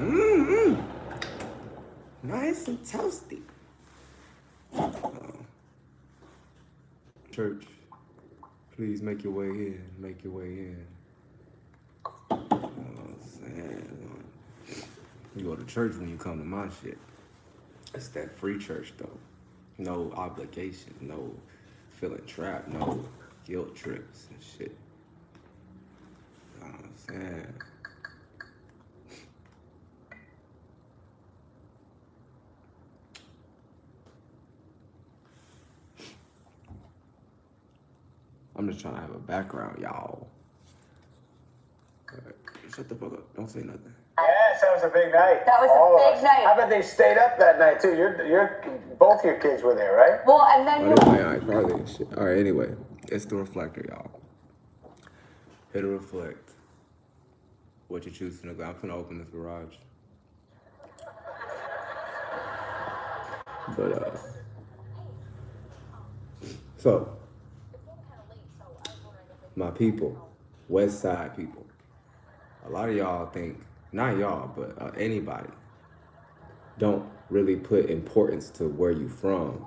Mmm. Nice and toasty. Church, please make your way in. Make your way in. You know what I'm saying? You go to church when you come to my shit. It's that free church though. No obligation, no feeling trapped, no guilt trips and shit. You know what I'm saying? I'm just trying to have a background, y'all. Shut the fuck up. Don't say nothing. Yes, that was a big night. That was a big night. I bet they stayed up that night too. Both your kids were there, right? Well, and then Probably and shit. All right, anyway, it's the reflector, y'all. Hit a reflect. What you choose to go. I'm finna open this garage. But so my people, West Side people. A lot of y'all think, not y'all, but anybody, don't really put importance to where you from.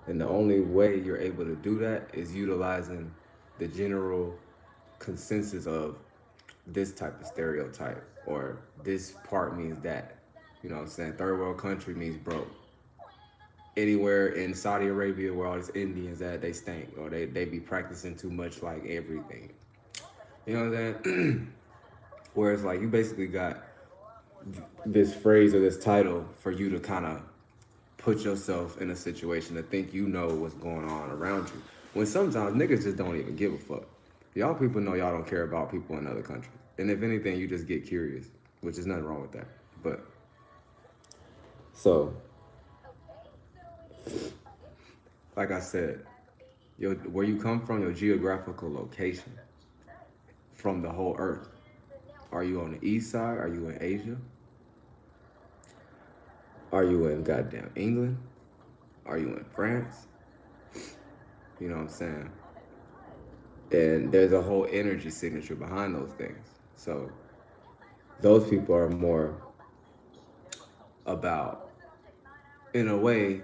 And the only way you're able to do that is utilizing the general consensus of this type of stereotype, or this part means that. You know what I'm saying? Third world country means broke. Anywhere in Saudi Arabia where all these Indians at, they stink, or they be practicing too much, like everything. You know what I'm saying? Whereas like you basically got this phrase or this title for you to kind of put yourself in a situation to think you know what's going on around you. When sometimes niggas just don't even give a fuck. Y'all people know y'all don't care about people in other countries. And if anything, you just get curious, which is nothing wrong with that. But, so, like I said, where you come from, your geographical location from the whole earth. Are you on the east side? Are you in Asia? Are you in goddamn England? Are you in France? You know what I'm saying? And there's a whole energy signature behind those things. So those people are more about, in a way,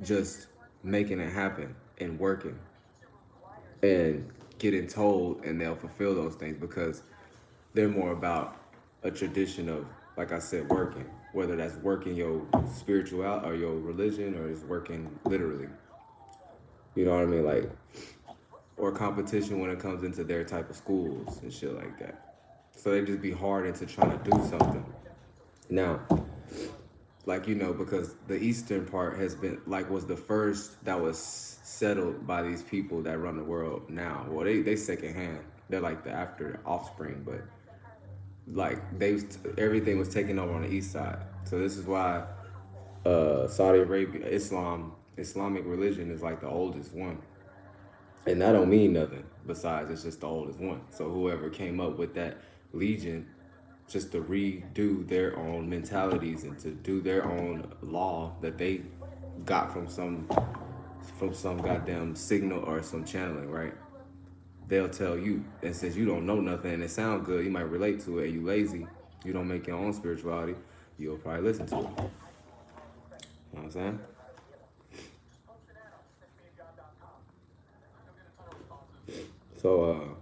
just making it happen and working and getting told, and they'll fulfill those things because they're more about a tradition of, like I said, working. Whether that's working your spirituality or your religion, or it's working literally. You know what I mean? Like, or competition when it comes into their type of schools and shit like that. So they just be hard into trying to do something. Now, like, you know, because the eastern part has been, like, was the first that was settled by these people that run the world now. Well, they secondhand. They're like the after offspring, but like everything was taken over on the east side. So this is why Saudi Arabia, Islamic religion is like the oldest one. And that don't mean nothing besides it's just the oldest one. So whoever came up with that legion just to redo their own mentalities and to do their own law that they got from some goddamn signal or some channeling, right? They'll tell you, and since you don't know nothing and it sounds good, you might relate to it, and you lazy, you don't make your own spirituality, you'll probably listen to it. You know what I'm saying? So, oh.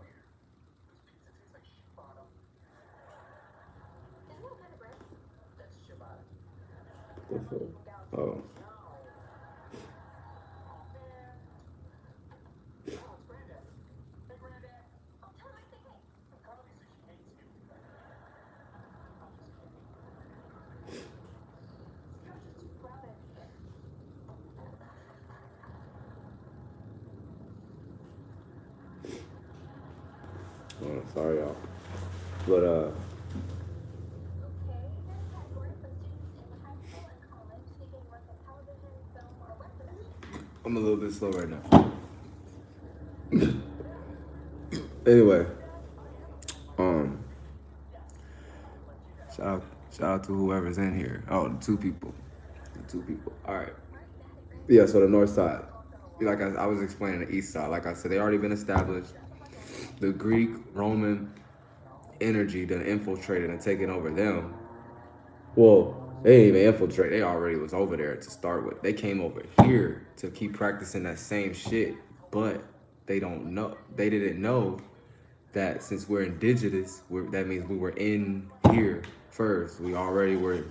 Oh, sorry, y'all. But, I'm a little bit slow right now. Anyway, shout out to whoever's in here. Oh, the two people. All right. Yeah, so the north side. Like I was explaining the east side. Like I said, they already been established. The Greek, Roman energy that infiltrated and taken over them. Well, they didn't even infiltrate. They already was over there to start with. They came over here to keep practicing that same shit, but they don't know. They didn't know that since we're indigenous, that means we were in here first. We already were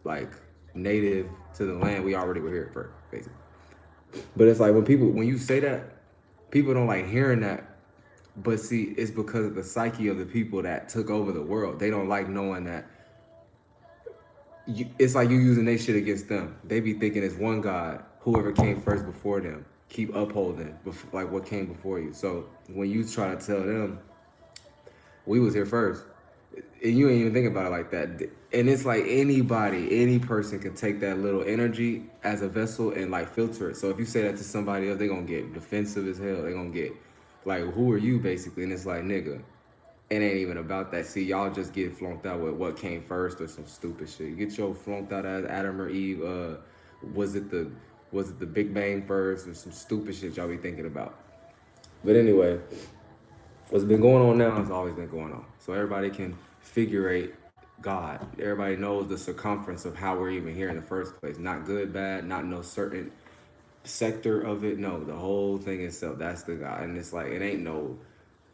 like native to the land. We already were here first, basically. But it's like when you say that, people don't like hearing that. But see, it's because of the psyche of the people that took over the world. They don't like knowing that it's like you using their shit against them. They be thinking it's one God, whoever came first before them, keep upholding, like what came before you. So when you try to tell them, we was here first, and you ain't even think about it like that. And it's like any person can take that little energy as a vessel and like filter it. So if you say that to somebody else, they gonna get defensive as hell. They gonna get like, who are you basically? And it's like, nigga, it ain't even about that. See, y'all just get flunked out with what came first or some stupid shit. You get your flunked out as Adam or Eve. Was it the was it the Big Bang first or some stupid shit y'all be thinking about? But anyway, what's been going on now has always been going on. So everybody can figure God. Everybody knows the circumference of how we're even here in the first place. Not good, bad, not no certain sector of it. No, the whole thing itself. That's the God. And it's like it ain't no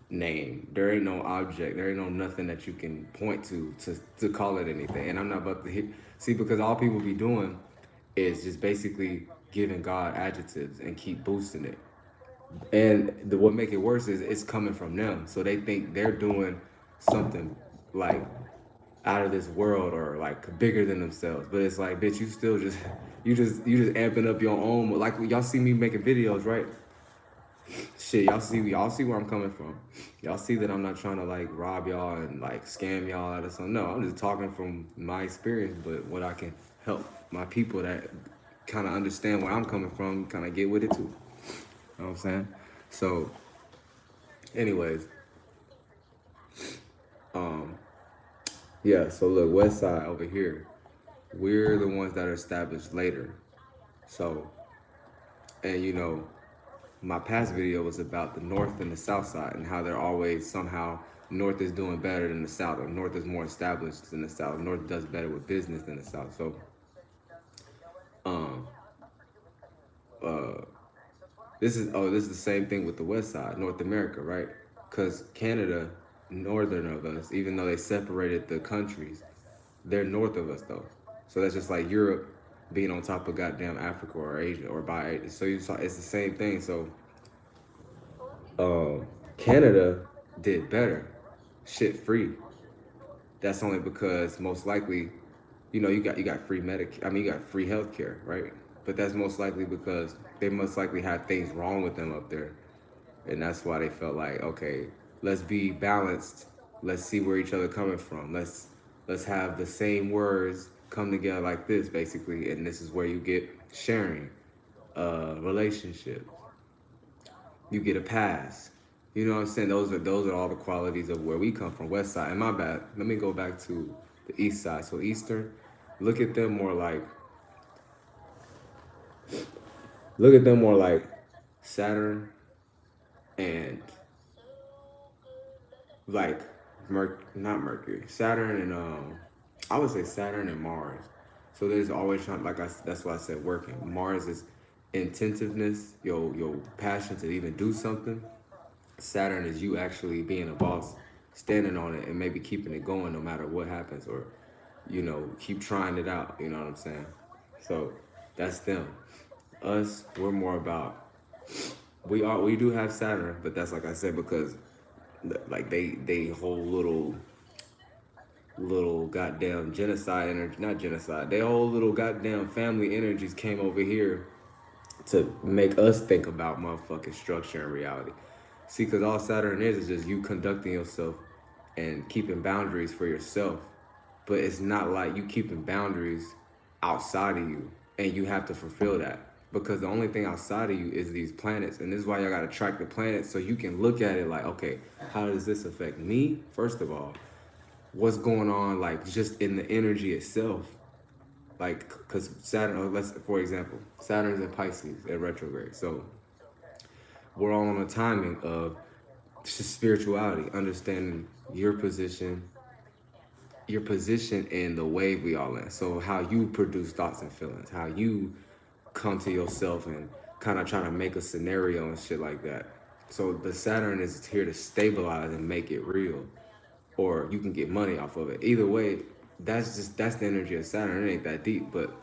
name. There ain't no object. There ain't no nothing that you can point to call it anything. And I'm not about to see because all people be doing is just basically giving God adjectives and keep boosting it. And what make it worse is it's coming from them. So they think they're doing something like out of this world or like bigger than themselves. But it's like, bitch, you still just you just amping up your own. Like y'all see me making videos, right? Shit, y'all see where I'm coming from. Y'all see that I'm not trying to like rob y'all and like scam y'all out of something. No, I'm just talking from my experience, but what I can help my people that kind of understand where I'm coming from, kind of get with it too. You know what I'm saying? So, anyways, um, yeah. So look, West Side over here, we're the ones that are established later. So, and my past video was about the North and the South side and how they're always somehow North is doing better than the South, or North is more established than the South. North does better with business than the South. So, um, uh, this is the same thing with the West side, North America, right? Because Canada, northern of us, even though they separated the countries, they're north of us though. So that's just like Europe being on top of goddamn Africa or Asia or by. So you saw it's the same thing. So uh, Canada did better, shit free. That's only because most likely, you got free medic. I mean, you got free healthcare, right? But that's most likely because they most likely had things wrong with them up there, and that's why they felt like, okay, let's be balanced. Let's see where each other coming from. Let's have the same words come together like this, basically, and this is where you get sharing, relationships, you get a pass. You know what I'm saying? Those are all the qualities of where we come from, West Side. And my bad. Let me go back to the East Side. So Eastern, look at them more like look at them more like Saturn and like not Mercury, Saturn and I would say Saturn and Mars. So there's always trying like that's why I said working. Mars is intentiveness, your passion to even do something. Saturn is you actually being a boss, standing on it and maybe keeping it going no matter what happens, or keep trying it out. You know what I'm saying? So that's them. Us, we're more about we do have Saturn, but that's like I said because like they whole little goddamn genocide energy, not genocide. They whole little goddamn family energies came over here to make us think about motherfucking structure and reality. See, because all Saturn is just you conducting yourself and keeping boundaries for yourself. But it's not like you keeping boundaries outside of you and you have to fulfill that. Because the only thing outside of you is these planets. And this is why y'all gotta track the planets so you can look at it like, okay, how does this affect me? First of all, what's going on like just in the energy itself? Like, because Saturn, let's for example, Saturn's in Pisces at retrograde. So we're all on a timing of spirituality, understanding your position, your position in the wave we all in. So how you produce thoughts and feelings, how you come to yourself and kind of trying to make a scenario and shit like that. So the Saturn is here to stabilize and make it real, or you can get money off of it. Either way, that's the energy of Saturn. It ain't that deep, but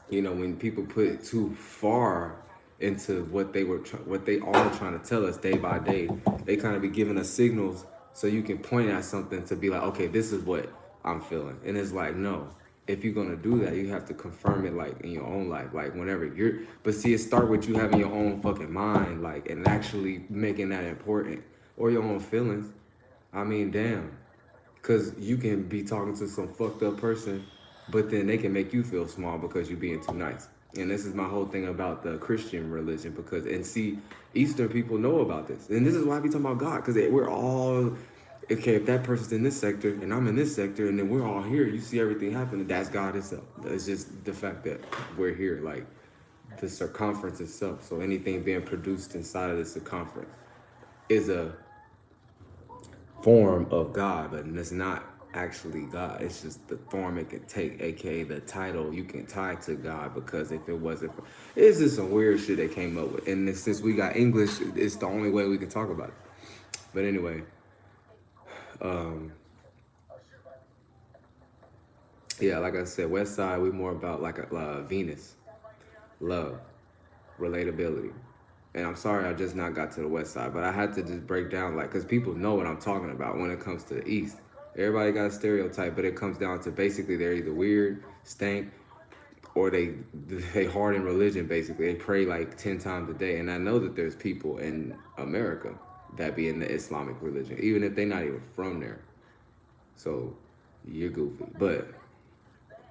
when people put it too far into what they are trying to tell us day by day, they kind of be giving us signals so you can point at something to be like, okay, this is what I'm feeling, and it's like, no. If you're gonna do that, you have to confirm it like in your own life, like whenever you're. But see, it start with you having your own fucking mind, like, and actually making that important, or your own feelings. I mean, damn. Because you can be talking to some fucked up person, but then they can make you feel small because you're being too nice. And this is my whole thing about the Christian religion, because, and see, Eastern people know about this. And this is why we talking about God, because we're all, okay, if that person's in this sector and I'm in this sector and then we're all here, you see everything happening, that's God itself. It's just the fact that we're here, like the circumference itself. So anything being produced inside of the circumference is a form of God, but it's not actually God. It's just the form it can take, aka the title you can tie to God. Because if it wasn't, it's just some weird shit they came up with. And since we got English, it's the only way we can talk about it. But anyway, yeah, like I said, West Side, we more about like a Venus, love, relatability. And I'm sorry I just not got to the West Side, but I had to just break down, like, because people know what I'm talking about when it comes to the East. Everybody got a stereotype, but it comes down to basically they're either weird, stank, or they hard in religion. Basically, they pray like 10 times a day. And I know that there's people in America that be in the Islamic religion, even if they're not even from there. So you're goofy, but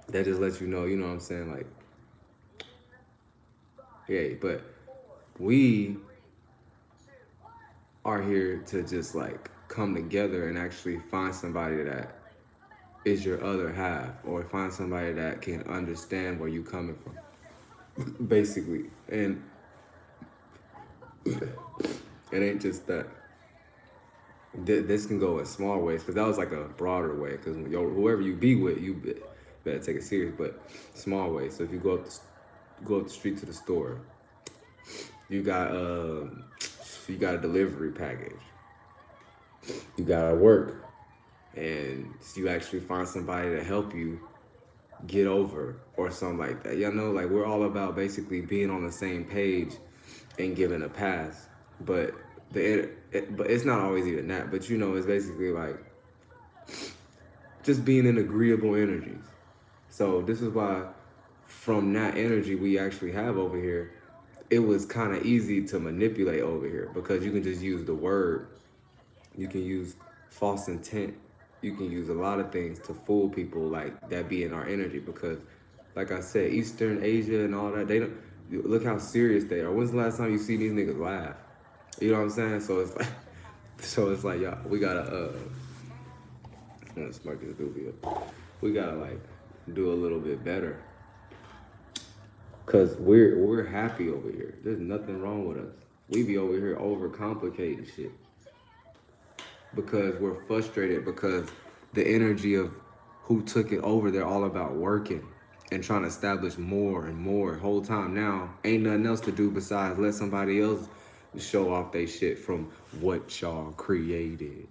that just lets you know. You know what I'm saying? Like, yeah, but we are here to just like come together and actually find somebody that is your other half, or find somebody that can understand where you coming from, basically. And it ain't just that. This can go in small ways, because that was like a broader way, because whoever you be with, you better take it serious. But small ways. So if you go up the street to the store, you got a delivery package, you gotta work, and you actually find somebody to help you get over, or something like that. Like, we're all about basically being on the same page and giving a pass. But but it's not always even that. But it's basically like just being in agreeable energies. So this is why, from that energy we actually have over here, it was kind of easy to manipulate over here, because you can just use the word, you can use false intent, you can use a lot of things to fool people, like that be in our energy. Because, like I said, Eastern Asia and all that, they don't look how serious they are. When's the last time you see these niggas laugh? You know what I'm saying? So it's like, y'all, we gotta I'm gonna spark this goofy up. We gotta like do a little bit better, cause we're happy over here. There's nothing wrong with us. We be over here overcomplicating shit because we're frustrated, because the energy of who took it over, they're all about working and trying to establish more and more. Whole time now, ain't nothing else to do besides let somebody else show off they shit from what y'all created.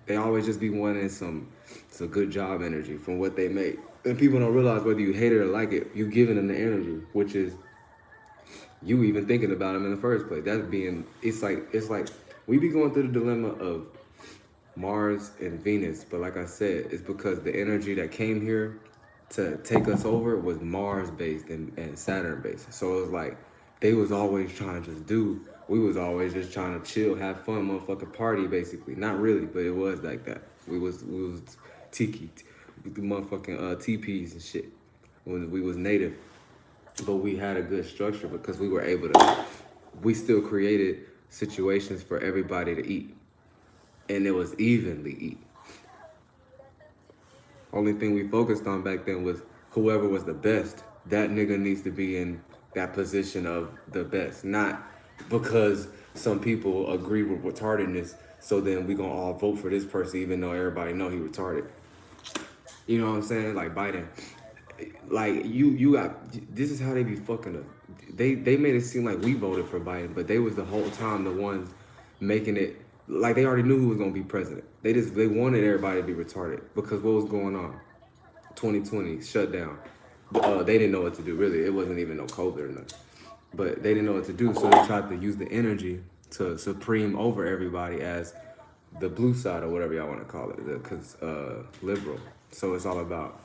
They always just be wanting some good job energy from what they make. And people don't realize, whether you hate it or like it, you giving them the energy, which is you even thinking about them in the first place. That's being, it's like we be going through the dilemma of Mars and Venus, but like I said, it's because the energy that came here to take us over was Mars based and Saturn based. So it was like they was always trying to just do. We was always just trying to chill, have fun, motherfucking party, basically. Not really, but it was like that. We was tiki, the motherfucking TPs and shit when we was native. But we had a good structure because we were able to. We still created situations for everybody to eat, and it was evenly eat. Only thing we focused on back then was whoever was the best. That nigga needs to be in that position of the best, not because some people agree with retardedness. So then we gonna all vote for this person, even though everybody know he retarded. You know what I'm saying? Like Biden, like you got. This is how they be fucking up. They made it seem like we voted for Biden, but they was the whole time the ones making it like they already knew who was gonna be president. They wanted everybody to be retarded because what was going on? 2020 shut down. They didn't know what to do. Really, it wasn't even no COVID or nothing. But they didn't know what to do, so they tried to use the energy to supreme over everybody as the blue side or whatever y'all want to call it, because liberal. So it's all about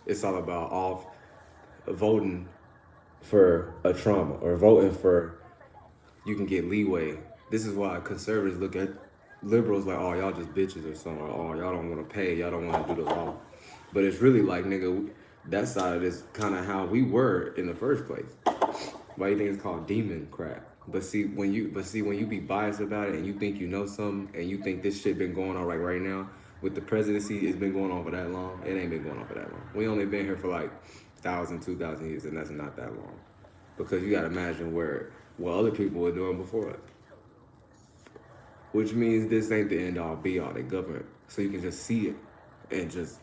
off voting for a trauma or voting for you can get leeway. This is why conservatives look at liberals like, oh, y'all just bitches or something, or oh, y'all don't want to pay, y'all don't want to do the law. But it's really like, nigga, that side of this kind of how we were in the first place. Why you think it's called demon crap? But see when you be biased about it and you think you know something and you think this shit been going on right now with the presidency, it's been going on for that long. It ain't been going on for that long. We only been here for like 1,000, 2,000 years, and that's not that long. Because you gotta imagine what other people were doing before us. Which means this ain't the end all be all, they government. So you can just see it and just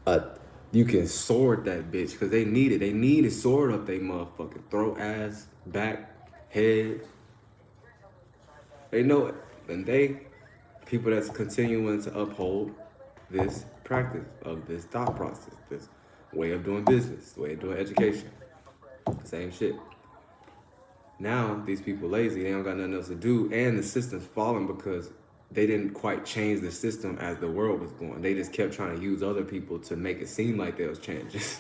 uh you can sword that bitch because they need it. They need a sword up they motherfucking throat, ass, back, head. They know it. And people that's continuing to uphold this practice of this thought process, this way of doing business, way of doing education. Same shit. Now these people lazy, they don't got nothing else to do, and the system's falling because they didn't quite change the system as the world was going. They just kept trying to use other people to make it seem like there was changes.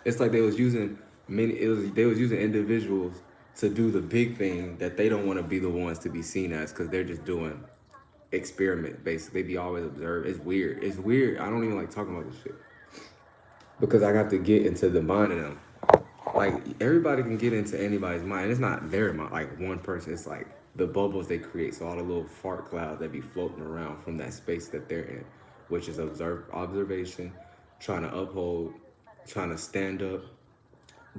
It's like they was using individuals to do the big thing that they don't want to be the ones to be seen as because they're just doing experiment basically. They be always observed. It's weird. It's weird. I don't even like talking about this shit because I got to get into the mind of them. Like everybody can get into anybody's mind. It's not their mind, like one person. It's like the bubbles they create. So all the little fart clouds that be floating around from that space that they're in, which is observation, trying to uphold, trying to stand up,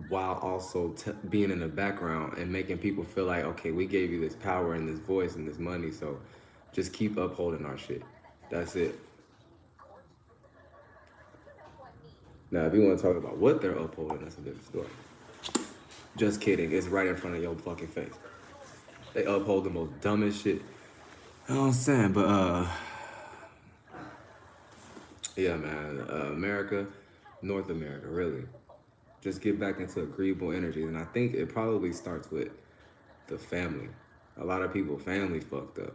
while also being in the background and making people feel like, okay, we gave you this power and this voice and this money, so just keep upholding our shit. That's it. Now, if you want to talk about what they're upholding, that's a different story. Just kidding. It's right in front of your fucking face. They uphold the most dumbest shit. You know what I'm saying? But, yeah, man. America, North America, really. Just get back into agreeable energy. And I think it probably starts with the family. A lot of people, family fucked up.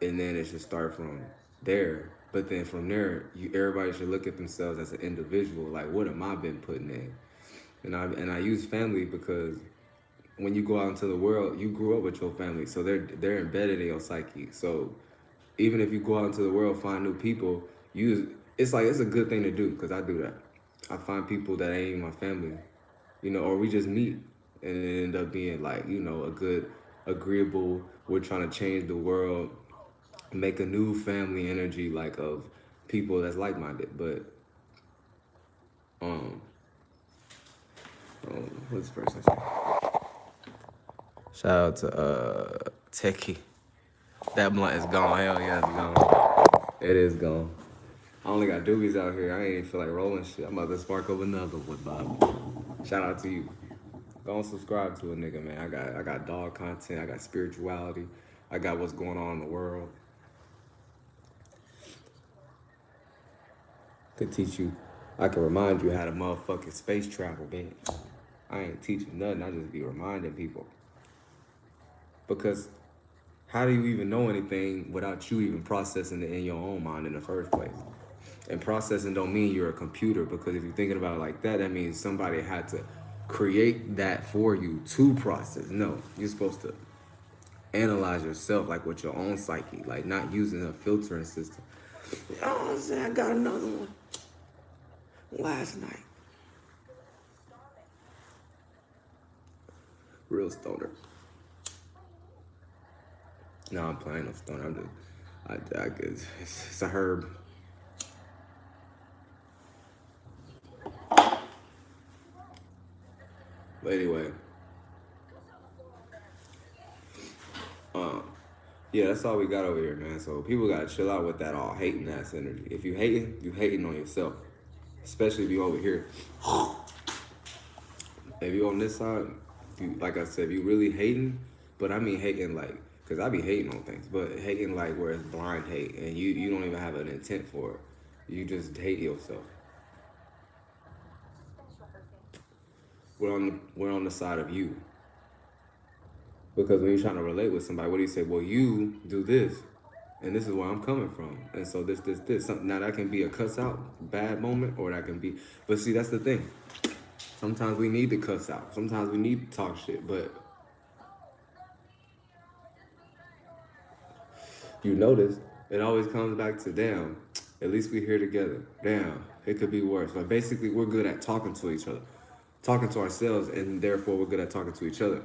And then it should start from there. But then from there, everybody should look at themselves as an individual. Like, what am I been putting in? And I use family because when you go out into the world, you grew up with your family, so they're embedded in your psyche. So even if you go out into the world, find new people, it's like it's a good thing to do because I do that. I find people that ain't my family, or we just meet and it end up being like a good, agreeable. We're trying to change the world, make a new family energy like of people that's like minded. But um, what's this person say? Shout out to Techie. That blunt is gone. Hell yeah, it's gone. It is gone. I only got doobies out here. I ain't even feel like rolling shit. I'm about to spark up another one, Bob. Shout out to you. Go and subscribe to a nigga, man. I got dog content. I got spirituality. I got what's going on in the world. Could teach you. I can remind you how to motherfucking space travel, man. I ain't teaching nothing. I just be reminding people. Because how do you even know anything without you even processing it in your own mind in the first place? And processing don't mean you're a computer, because if you're thinking about it like that, that means somebody had to create that for you to process. No, you're supposed to analyze yourself like with your own psyche, like not using a filtering system. You know what I'm saying? I got another one last night. Real stoner. No, I'm playing no stoner. It's a herb. But anyway, Yeah, that's all we got over here, man. So people gotta chill out with that all hating ass energy. If you hating on yourself. Especially if you over here. If you on this side, you, like I said, if you really hating, but I mean hating like, cause I be hating on things, but hating like where it's blind hate and you don't even have an intent for it. You just hate yourself. We're on the side of you. Because when you're trying to relate with somebody, what do you say? Well, you do this, and this is where I'm coming from, and so this. Something now that can be a cuss out bad moment, or that can be. But see, that's the thing. Sometimes we need to cuss out. Sometimes we need to talk shit. But you notice it always comes back to damn. At least we here together. Damn, it could be worse. But basically, we're good at talking to each other, talking to ourselves, and therefore we're good at talking to each other.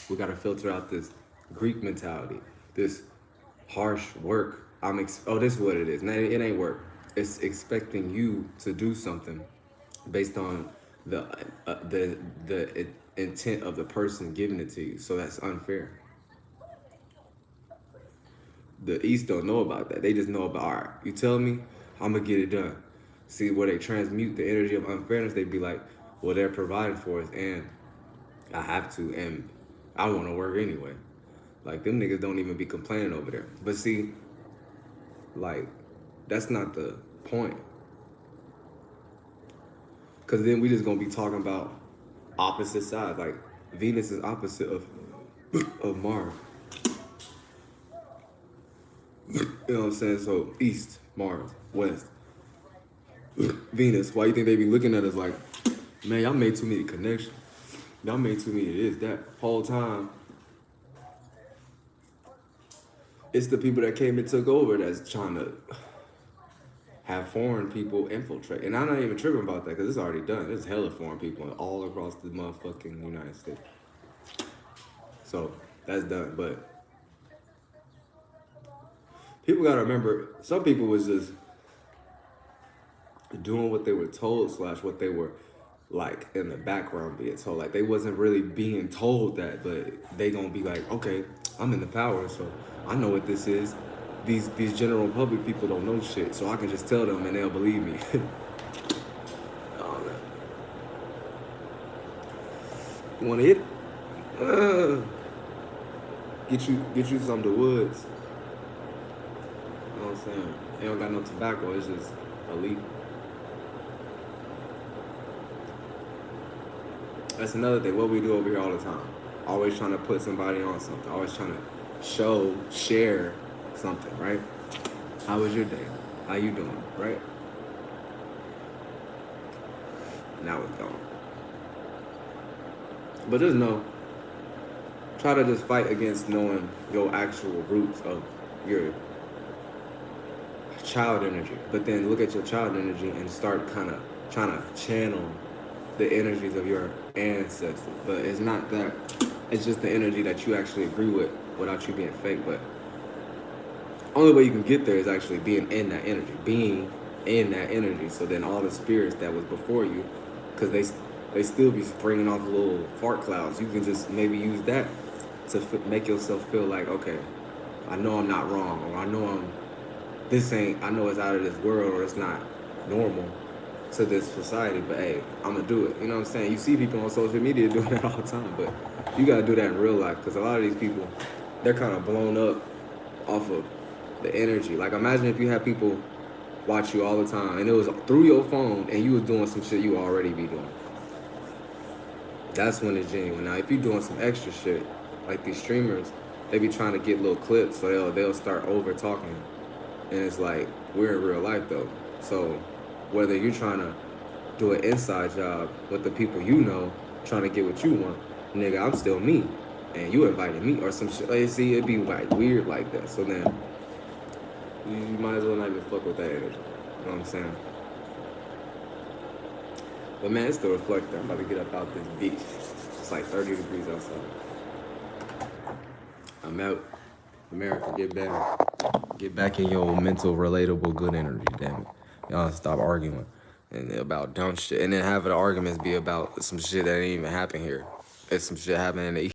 We gotta filter out this Greek mentality, this harsh work. This is what it is. Now, it ain't work. It's expecting you to do something based on the the intent of the person giving it to you. So that's unfair. The East don't know about that. They just know about, all right, you tell me, I'm gonna get it done. See, where they transmute the energy of unfairness, they be like, well, they're providing for us, and I have to, and I want to work anyway. Like them niggas don't even be complaining over there. But see, like that's not the point. Cause then we just gonna be talking about opposite sides. Like Venus is opposite of Mars. You know what I'm saying? So East, Mars, West, Venus. Why you think they be looking at us like, man, y'all made too many connections. Y'all made too many of this, that. Whole time, it's the people that came and took over that's trying to have foreign people infiltrate. And I'm not even tripping about that because it's already done. There's hella foreign people all across the motherfucking United States. So that's done. But people gotta remember, some people was just doing what they were told / what they were like in the background being told. Like they wasn't really being told that, but they gonna be like, okay, I'm in the power, so I know what this is. These general public people don't know shit, so I can just tell them and they'll believe me. Oh, man. You wanna hit? Get you some of the woods. You know what I'm saying? They don't got no tobacco, it's just a leaf. That's another thing, what we do over here all the time. Always trying to put somebody on something. Always trying to share something, right? How was your day? How you doing, right? Now it's gone. But just know, try to just fight against knowing your actual roots of your child energy. But then look at your child energy and start kind of trying to channel the energies of your ancestors. But it's not that. It's just the energy that you actually agree with without you being fake. But only way you can get there is actually being in that energy. Being in that energy. So then all the spirits that was before you, because they still be springing off little fart clouds. You can just maybe use that to make yourself feel like, okay, I know I'm not wrong, or I know I know it's out of this world, or it's not normal to this society, but hey, I'm gonna do it. You know what I'm saying? You see people on social media doing that all the time, but you gotta do that in real life, because a lot of these people, they're kind of blown up off of the energy. Like imagine if you had people watch you all the time, and it was through your phone, and you was doing some shit you already be doing. That's when it's genuine. Now, if you're doing some extra shit, like these streamers, they be trying to get little clips, so they'll start over talking, and it's like we're in real life though. So whether you're trying to do an inside job with the people you know, trying to get what you want, nigga, I'm still me, and you invited me or some shit. Like, see, it'd be like weird like that. So then you might as well not even fuck with that energy. You know what I'm saying? But man, it's the reflector. I'm about to get up out this beach. It's like 30 degrees outside. I'm out. America, get back. Get back in your mental, relatable, good energy, damn it. Y'all stop arguing and about dumb shit. And then have the arguments be about some shit that ain't even happen here. It's some shit happening in the